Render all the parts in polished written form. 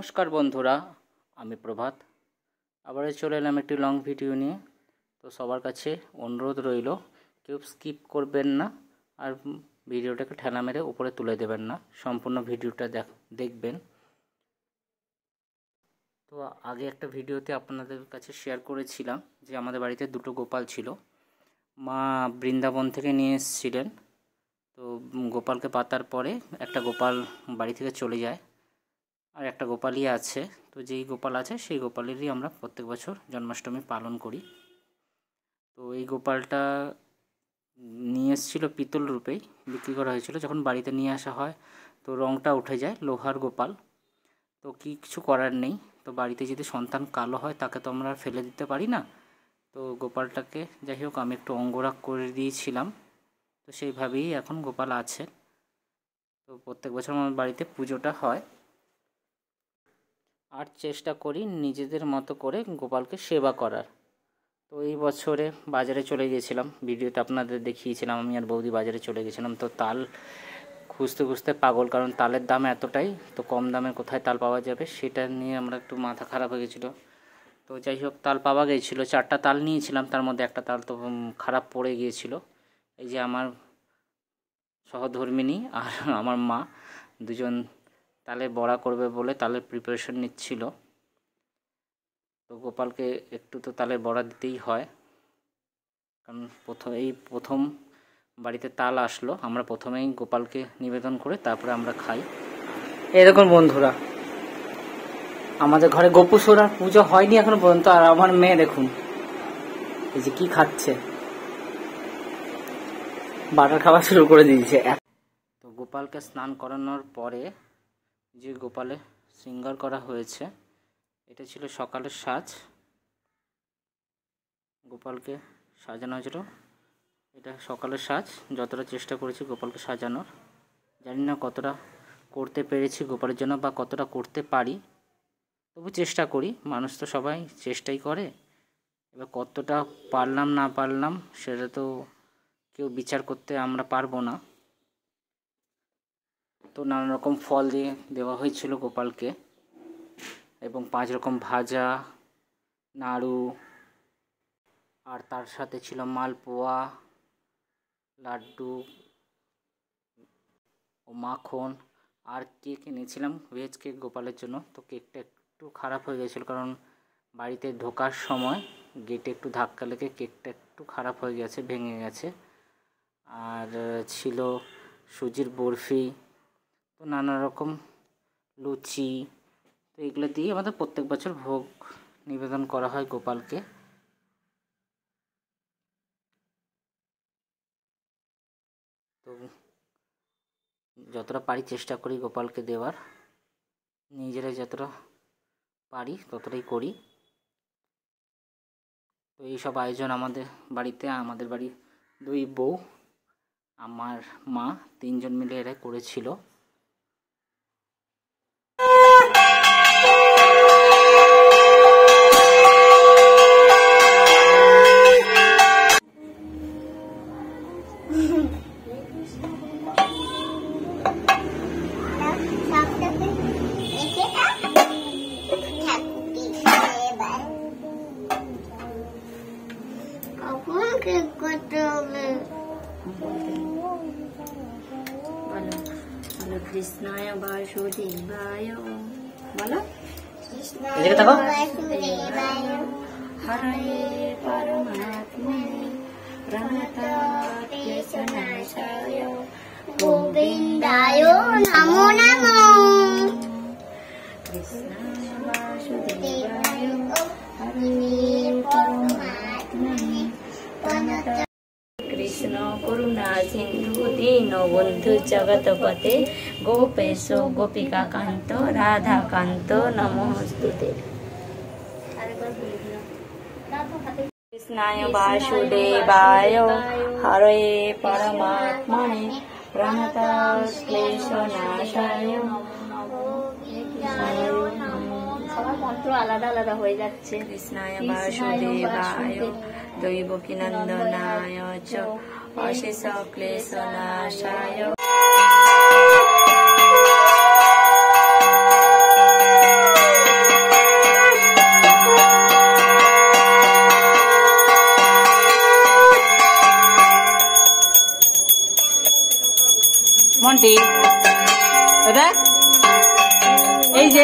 নমস্কার বন্ধুরা, আমি প্রভাত আবারও চলে এলাম একটি লং ভিডিও নিয়ে। তো সবার কাছে অনুরোধ রইল, কেউ স্কিপ করবেন না আর ভিডিওটাকে ঠেলা মেরে উপরে তুলে দেবেন না, সম্পূর্ণ ভিডিওটা দেখবেন। তো আগে একটা ভিডিওতে আপনাদের কাছে শেয়ার করেছিলাম যে আমাদের বাড়িতে দুটো গোপাল ছিল, মা বৃন্দাবন থেকে নিয়ে এসেছিলেন। তো গোপালকে পাতার পরে একটা গোপাল বাড়ি থেকে চলে যায়, আর একটা গোপালই আছে। তো যেই গোপাল আছে সেই গোপালেরই আমরা প্রত্যেক বছর জন্মাষ্টমী পালন করি। তো এই গোপালটা নিয়ে এসেছিলো পিতল রূপেই, বিক্রি করা হয়েছিল। যখন বাড়িতে নিয়ে আসা হয় তো রঙটা উঠে যায়, লোহার গোপাল। তো কিছু করার নেই, তো বাড়িতে যদি সন্তান কালো হয় তাকে তো আমরা ফেলে দিতে পারি না। তো গোপালটাকে যাই হোক আমি একটু অঙ্গরাগ করে দিয়েছিলাম, তো সেইভাবেই এখন গোপাল আছে। তো প্রত্যেক বছর আমার বাড়িতে পুজোটা হয়, আর চেষ্টা করি নিজেদের মতো করে গোপালকে সেবা করার। তো এই বছরে বাজারে চলে গিয়েছিলাম, ভিডিওতে আপনাদের দেখিয়েছিলাম আমি আর বৌদি বাজারে চলে গেছিলাম। তো তাল খুঁজতে খুঁজতে পাগল, কারণ তালের দাম এতটাই, তো কম দামে কোথায় তাল পাওয়া যাবে সেটা নিয়ে আমরা একটু মাথা খারাপ হয়ে গেছিলো। তো যাই হোক তাল পাওয়া গিয়েছিলো, 4টা তাল নিয়েছিলাম, তার মধ্যে একটা তাল তো খারাপ পড়ে গিয়েছিল। এই যে আমার সহধর্মিণী আর আমার মা দুজন তালের বড়া করবে বলে তালের প্রিপারেশন নিচ্ছিল। তো গোপালকে একটু তো তালের বড়া দিতেই হয়, কারণ প্রথম বাড়িতে তাল আসলো, আমরা প্রথমেই গোপালকে নিবেদন করে তারপরে আমরা খাই। এই দেখুন বন্ধুরা, আমাদের ঘরে গোপুসোরার পুজো হয়নি এখনো পর্যন্ত, আর আমার মেয়ে দেখুন এই যে কি খাচ্ছে, বাটার খাওয়া শুরু করে দিয়েছে। তো গোপালকে স্নান করানোর পরে যে গোপালে শৃঙ্গার করা হয়েছে, এটা ছিল সকালের সাজ। গোপালকে সাজানো হয়েছিল, এটা সকালের সাজ। যতটা চেষ্টা করেছি গোপালকে সাজানোর, জানি না কতটা করতে পেরেছি গোপালের জন্য বা কতটা করতে পারি, তবু চেষ্টা করি। মানুষ তো সবাই চেষ্টাই করে, এবার কতটা পারলাম না পারলাম সেটা তো কেউ বিচার করতে আমরা পারবো না। তো নানা রকম ফল দিয়ে দেওয়া হয়েছিল গোপালকে, এবং 5 রকম ভাজা, নাড়ু, আর তার সাথে ছিল মালপোয়া, লাড্ডু ও মাখন। আর কেক এনেছিলাম, ভেজ কেক গোপালের জন্য। তো কেকটা একটু খারাপ হয়ে গেছিলো, কারণ বাড়িতে ঢোকার সময় গেটে একটু ধাক্কা লেগে কেকটা একটু খারাপ হয়ে গেছে, ভেঙে গেছে। আর ছিল সুজির বরফি, তো নানা রকম লুচি। তো এগুলো দিয়ে আমাদের প্রত্যেক বছর ভোগ নিবেদন করা হয় গোপালকে। তো যতটা পারি চেষ্টা করি গোপালকে দেওয়ার, নিজেরা যতটা পারি ততটাই করি। তো এইসব আয়োজন আমাদের বাড়িতে, আমাদের বাড়ির 2 বউ, আমার মা, 3 জন মিলে এরা করেছিল। কৃষ্ণায় বাসুদেবায় বলো, হরে পরমাত্মনে প্রণতক্লেশনাশায় গোবিন্দায় নমো নমঃ। কৃষ্ণায় বাসুদেবায় হরে পরমাত্মনে প্রণত কৃষ্ণ করুণা সিন্ধু দীনবন্ধু জগৎপতে গোপেশ গোপিকা কান্ত রাধা কান্ত নমস্তুতে। কৃষ্ণায় বাসুদেবায় হরে পরমাত্মনে প্রণতক্লেশনাশায়। সবার মন্ত্র আলাদা আলাদা হয়ে যাচ্ছে। কৃষ্ণায় বাসুদেবায় দৈবকীনন্দনায় চ অশেষ ক্লেশনাশায়।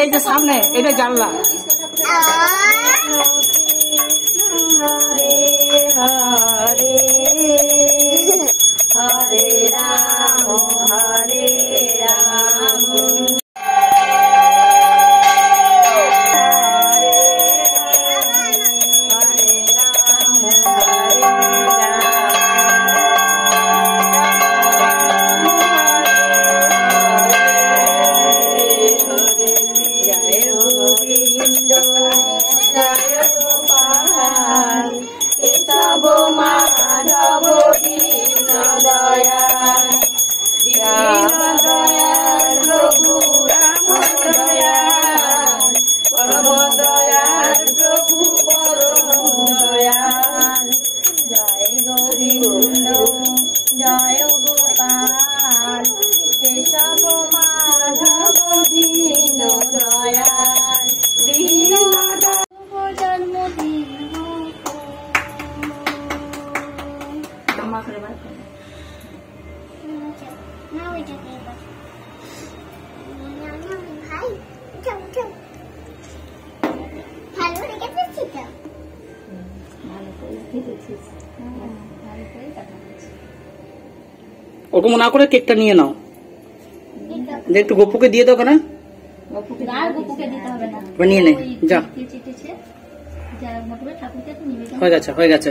এই যে সামনে এটা জানলা। হরে হরে হরে রাম হরে রাম মাধব দীন দয়াল দীন দয়াল প্রভু রাম দয়াল পরম দয়াল প্রভু পরম দয়াল জয় গোবিন্দ জয় গোপাল কেশব মাধব দীন দয়াল দীন জন্মদিন ওরকম না করে কেকটা নিয়ে নাও, একটু গপুকে দিয়ে দাও কেন, নিয়ে নে যা, হয়ে গেছে হয়ে গেছে।